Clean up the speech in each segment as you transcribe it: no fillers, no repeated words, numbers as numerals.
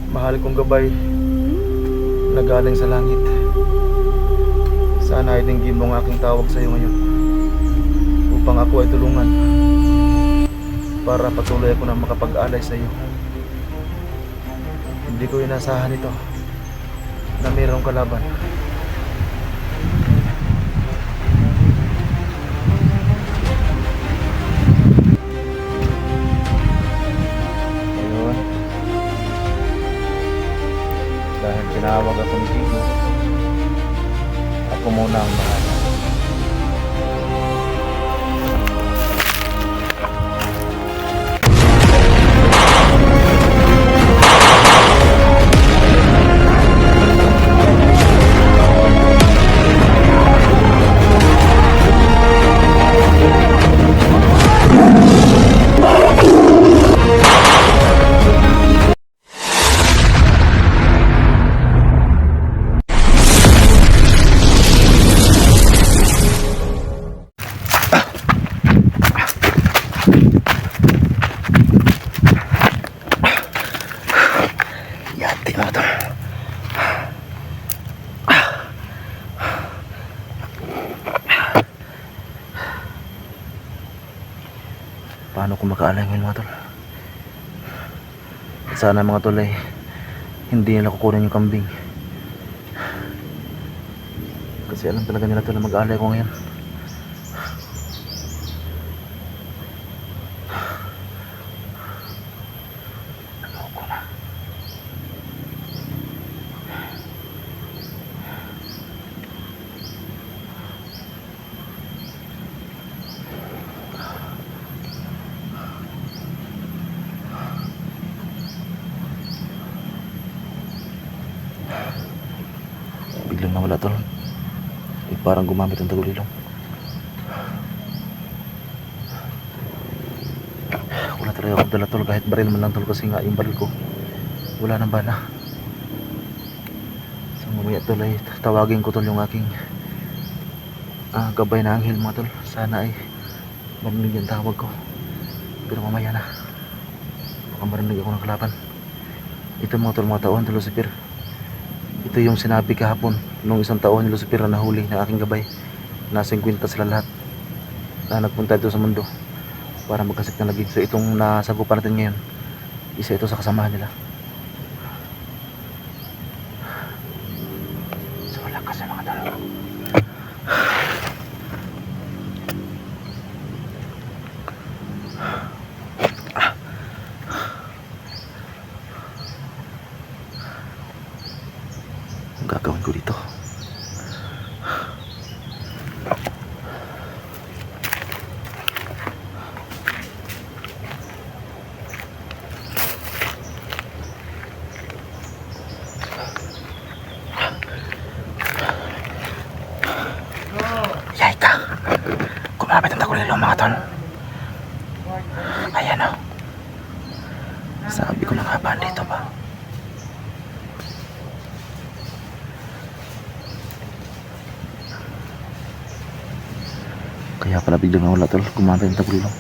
Mahal kong gabay na galing sa langit, sana ay dinggin mo ang aking tawag sa iyo ngayon upang ako ay tulungan para patuloy ako na makapag-alay sa iyo. Hindi ko inasahan ito na mayroong kalaban. Ngayon, dahil tinawag akong Digo, ako muna ang bahala. Yati mga tol. Paano ko makaalay ngayon mga tol? Sana mga tol ay hindi nila kukunin yung kambing, kasi alam talaga nila tol na mag-aalay ko ngayon. Ayoko na. Biglang nawala tol. Parang gumamit ang tagulilong. Wala talaga akong dala tol, kahit baril man lang tol, kasi nga yung baril ko wala nang bala. So mamaya tol ay tawagin ko tol yung aking gabay na anghel mga tol. Sana ay marinig yung tawag ko, pero mamaya na baka marinig ako ng kalaban. Ito mga tol, mga taon tol Lucifer. Ito yung sinabi kahapon nung isang taon ni Lucifer na nahuli ng aking gabay. Nasa 50 sila lahat na nagpunta dito sa mundo para magkasip ng lagi. So itong nasagupan natin ngayon, isa ito sa kasamahan nila. So wala ka sa mga dalawa. Ang gagawin ko dito, yay ka, kumapit ang tagulilong mga tol. Ayan o, sabi ko na nga ba dito ba. Kaya pala biglang nawala tol, kumapit ang tagulilong.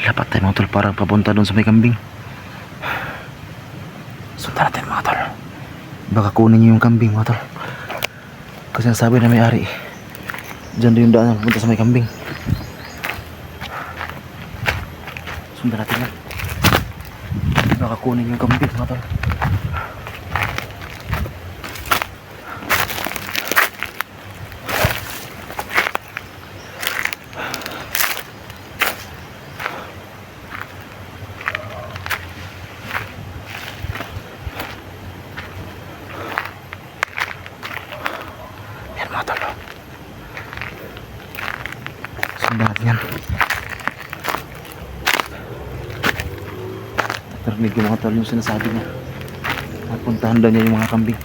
Lapat tayo mga tol, parang papunta doon sa may kambing. Sundan natin mga tol, baka kunin niyo yung kambing mga tol, kasi ang sabi na may-ari dyan doon yung daan na papunta sa may kambing. Sundan natin yan, baka kunin yung kambing mga tol. Mga tol, sundan natin yan. Narinig yung mga tol yung sinasabi niya, napuntahan daw niya yung mga kambing.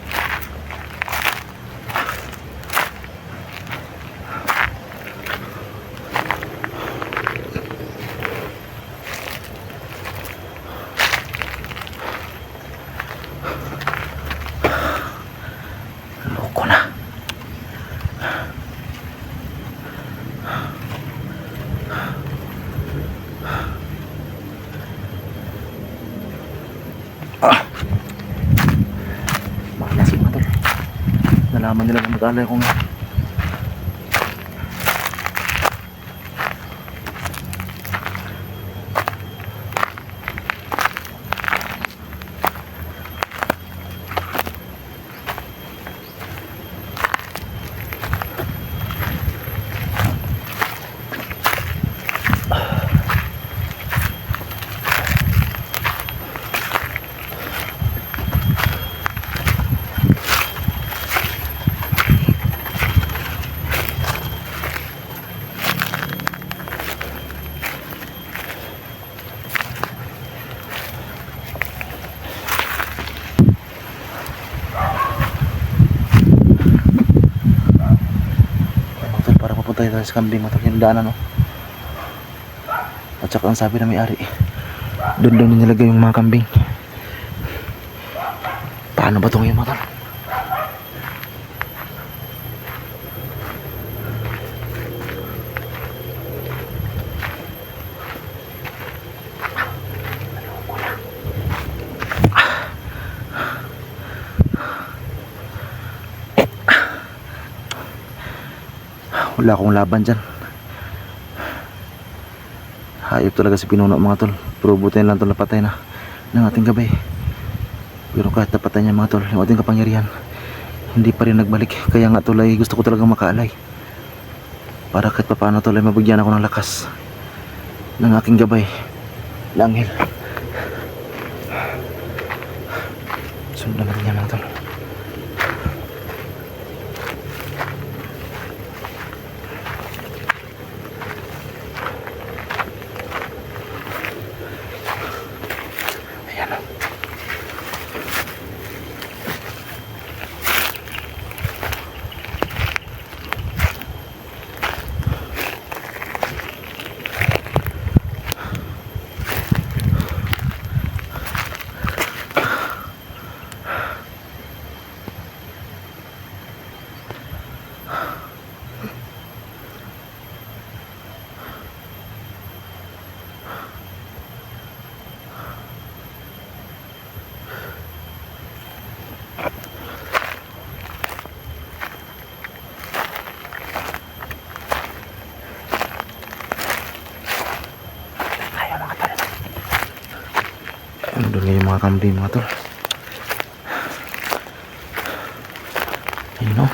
nalaman nila na mag-alay ko nga. Para papunta tayo sa kambing mga tol, yung daanan, no? At saka ang sabi na may-ari, doon daw nilagay yung mga kambing. Paano ba ito ngayon mga tol? Wala akong laban dyan. Hayop talaga si Pinuno mga tol. Pero buti lang tol, napatay na ng ating gabay. Pero kahit napatay niya mga tol, yung ating kapangyarihan hindi pa rin nagbalik. Kaya nga tol ay gusto ko talagang makaalay, para kahit pa paano tol ay mabigyan ako ng lakas ng aking gabay na anghel. Sundan natin yan mga tol. Doon nga yung mga kambing mga tol. Ayun o.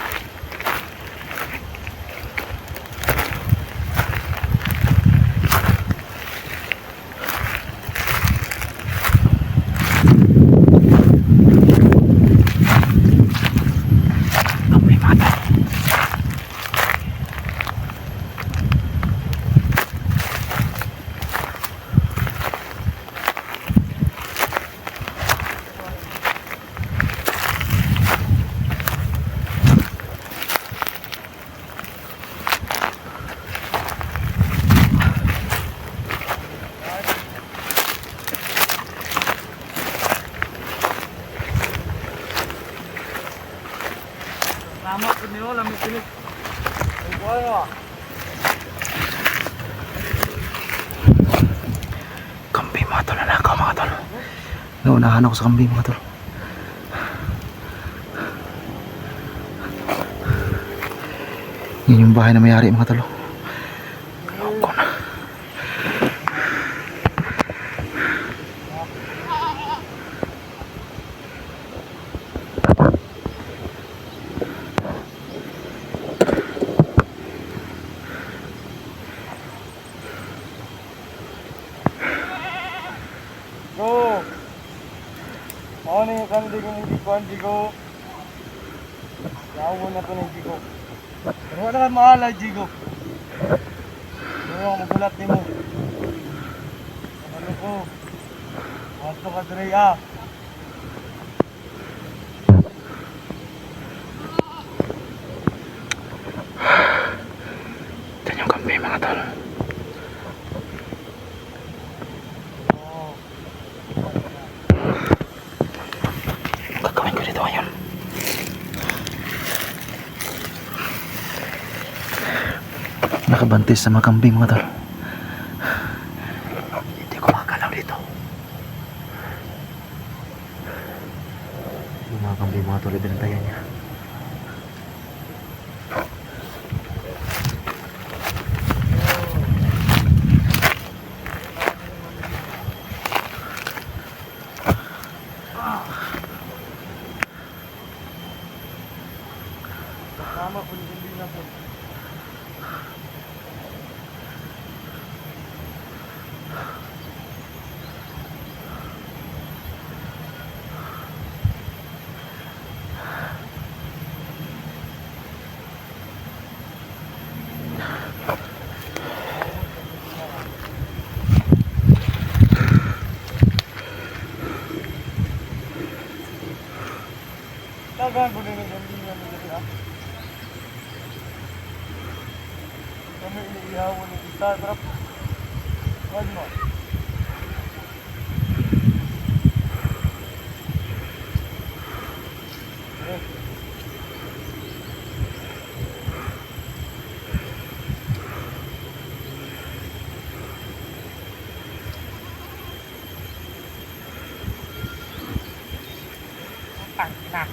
Lama po niyo, lamig pilit. Ay, buhay. Kambing mga tol, nanakaw mga tol. Naunahan ako sa kambing mga tol. Yan yung bahay na may-ari mga tol. Ako na. Go! Ako na yung kambing kung hindi ko. Yawo na po ng Jigo. Pero wala kang maalay, Jigo. Pero ako magulat ni mo. Ano ko? Wasto ka dre ah. Yan yung kambing mga tol. Gagawin ko dito ngayon. Nakabantis sa mga kambing mga tol. Hindi ko makakalaw dito. Yung mga kambing mga tol, ibinantayan niya. Tawagan ko din ng gambingan ni Dali ah. Kami iniihawan ng isa, trap. Wag mo. Nah.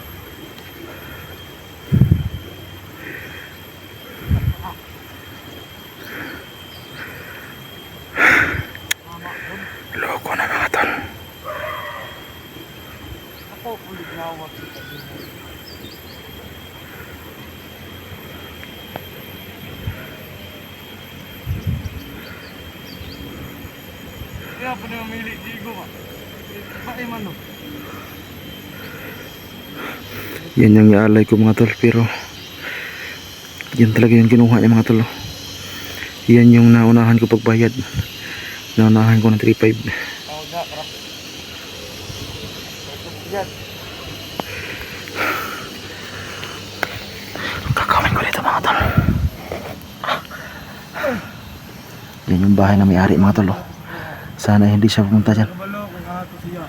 Loko na mga tol. Ako, ulit nawag sa gambingan. Kaya pa na mamili, Jigo ba? Bae man no. Yan yung ialay ko mga tol, pero yan talaga yung kinuha niya mga tol. Yan yung naunahan ko pagbayad. Naunahan ko ng 3.5. Tawag na, trap. Yan. Kakawin ko dito mga tol. Yan yung bahay na may-ari mga tol. Sana hindi siya pumunta dyan. Kabalo kung ato siya.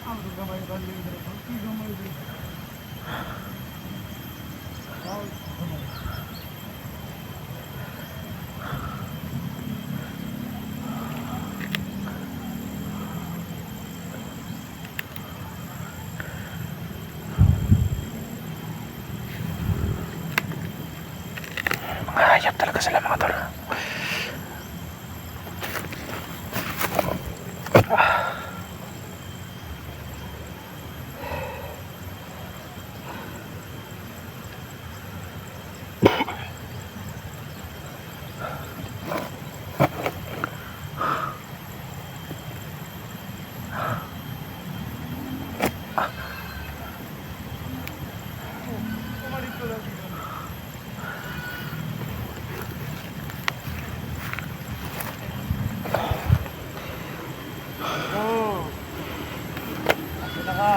Ang gamay galing dito. Ang gamay dito. Mga hayop talaga sila mga tol. Oh. Asa na ka?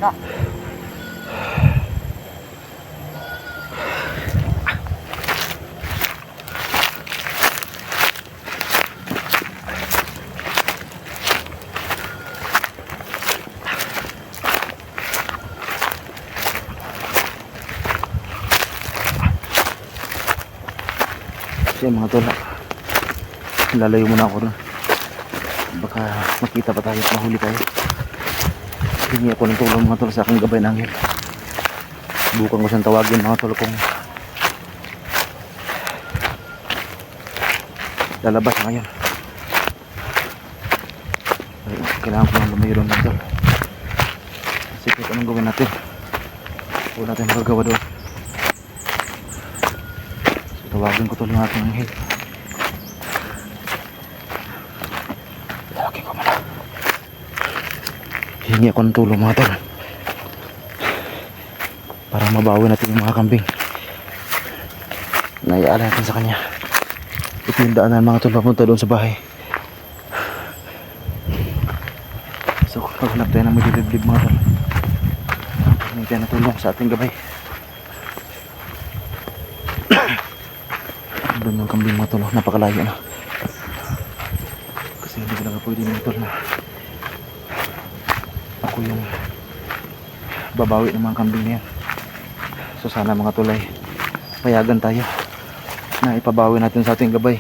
Na. Kasi mga tol, lalayo muna ako ron. Baka makita pa tayo at mahuli tayo. Hingi ako ng tulong mga tol sa aking gabay ng anghel. Bukan ko siyang tawagin mga tol kung lalabas na ngayon. Ay, kailangan ko lang lumayo doon mga tol. Sige, anong gawin natin? Huwag natin magagawa doon. So, tawagin ko tuloy ng aking anghel. Tawagin ko muna. Hingi ako ng tulong mga tol para mabawi natin yung mga kambing na iaalay natin sa kanya. Ito yung daanan mga tol papunta doon sa bahay. So paghanap tayo ng magdidibdib mga tol, hingi tayo ng tulong sa ating gabay. Doon yung kambing mga tol, napakalayo na kasi hindi talaga pwede mga tol na ako yung babawi ng mga kambing na yan. So sana mga tulay payagan tayo na ipabawi natin sa ating gabay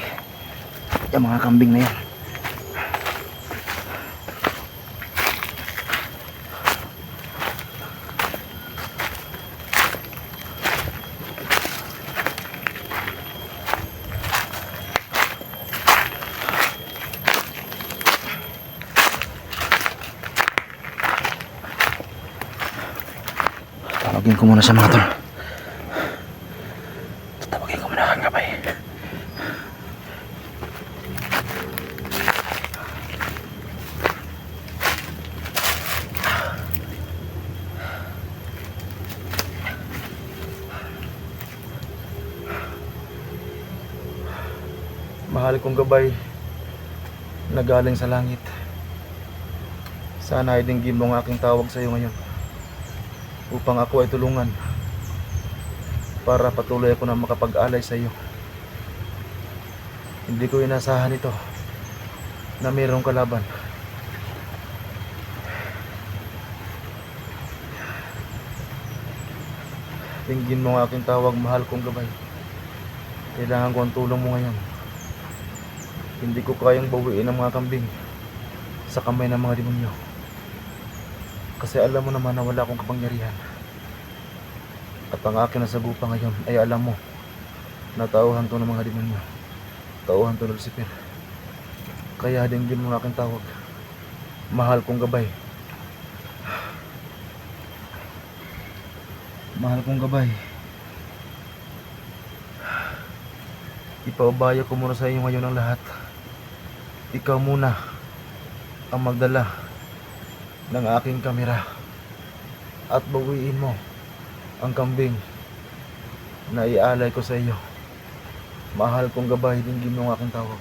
yung mga kambing na yan. Tatawagin ko muna siya mga tol. Tatawagin ko muna ang gabay. Mahal kong gabay na galing sa langit. Sana ay dinggin mo ang aking tawag sa iyo ngayon upang ako ay tulungan para patuloy ako na makapag-alay sa iyo. Hindi ko inasahan ito na mayroong kalaban. Dinggin mo ang aking tawag, mahal kong gabay. Kailangan ko ang tulong mo ngayon. Hindi ko kayang bawiin ang mga kambing sa kamay ng mga demonyo. Kasi alam mo naman na wala akong kapangyarihan. At ang akin na sagupa ngayon ay alam mo na tauhan to ng mga demonyo. Tauhan to ng Lucifer. Kaya dinggin mo ang aking tawag, mahal kong gabay. Mahal kong gabay. Ipaubaya ko muna sa iyo ngayon ang lahat. Ikaw muna ang magdala ng aking kamera at bawiin mo ang kambing na ialay ko sa iyo. Mahal kong gabay, dinggin mo ang aking tawag.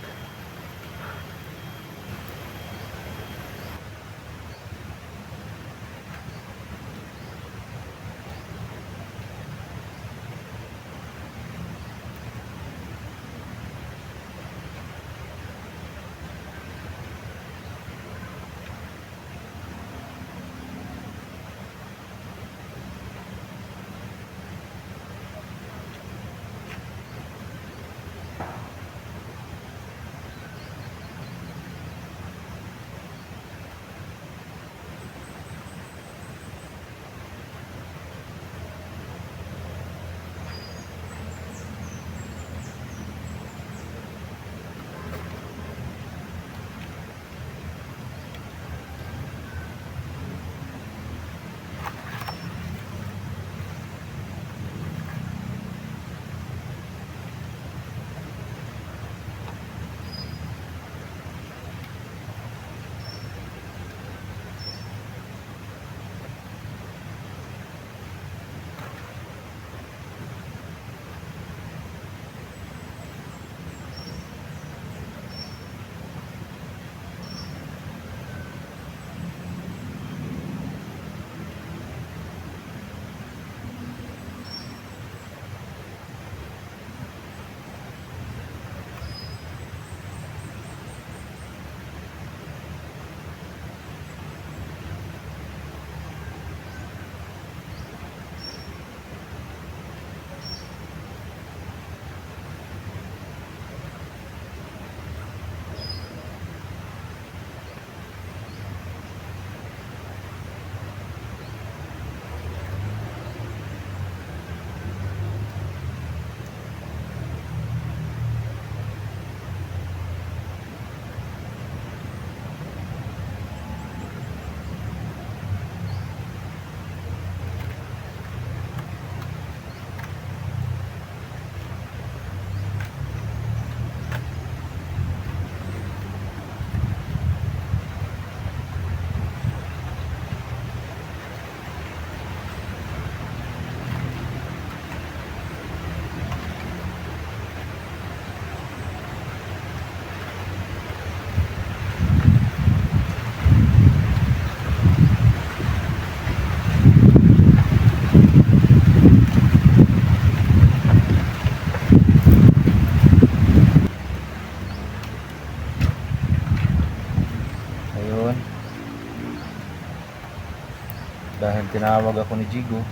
Dahil tinawag ako ni Jigo,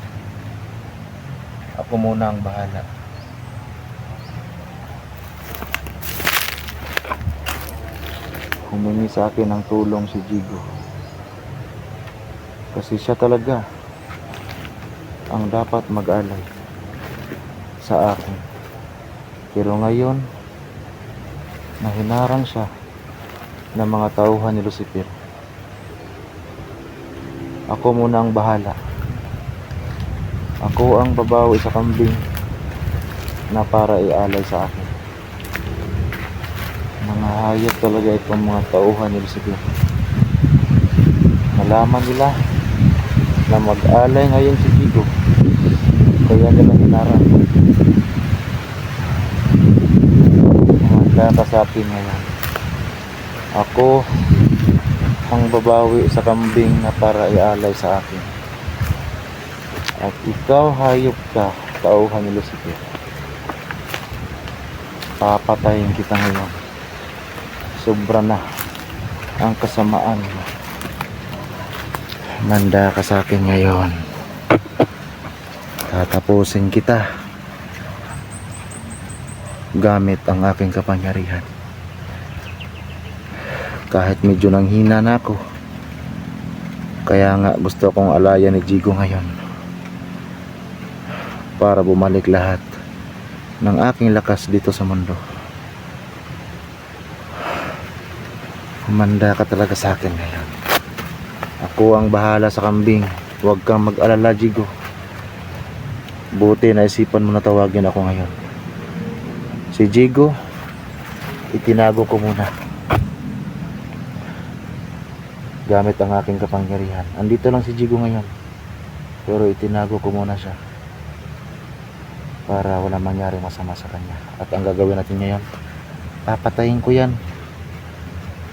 ako muna ang bahala. Humingi sa akin ng tulong si Jigo. Kasi siya talaga ang dapat mag-alay sa akin. Pero ngayon, nahinarang siya ng mga tauhan ni Lucifer. Ako muna ang bahala. Ako ang babawi sa kambing na para ialay sa akin. Mga hayop talaga itong mga tauhan ni Lucifer. Nalaman nila na mag-alay ngayon si Jigo, kaya nila hinarang. Manda ka sa akin ngayon. Ako ang babawi sa kambing na para ialay sa akin. At ikaw hayop ka, tauhan ni Lucifer. Papatayin kita ngayon. Sobra na ang kasamaan mo. Manda ka sa akin ngayon. Tatapusin kita gamit ang aking kapangyarihan. Kahit medyo nanghina na ako, kaya nga gusto kong alayan ni Jigo ngayon para bumalik lahat ng aking lakas dito sa mundo. Manda ka talaga sa akin ngayon. Ako ang bahala sa kambing. Huwag kang mag-alala, Jigo. Buti naisipan mo na tawagin ako ngayon. Si Jigo, itinago ko muna gamit ang aking kapangyarihan. Andito lang si Jigo ngayon, pero itinago ko muna siya para wala mangyari masama sa kanya. At ang gagawin natin ngayon, papatayin ko yan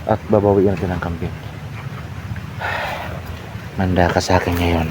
at babawiin natin ang kambing. Manda ka sa akin ngayon.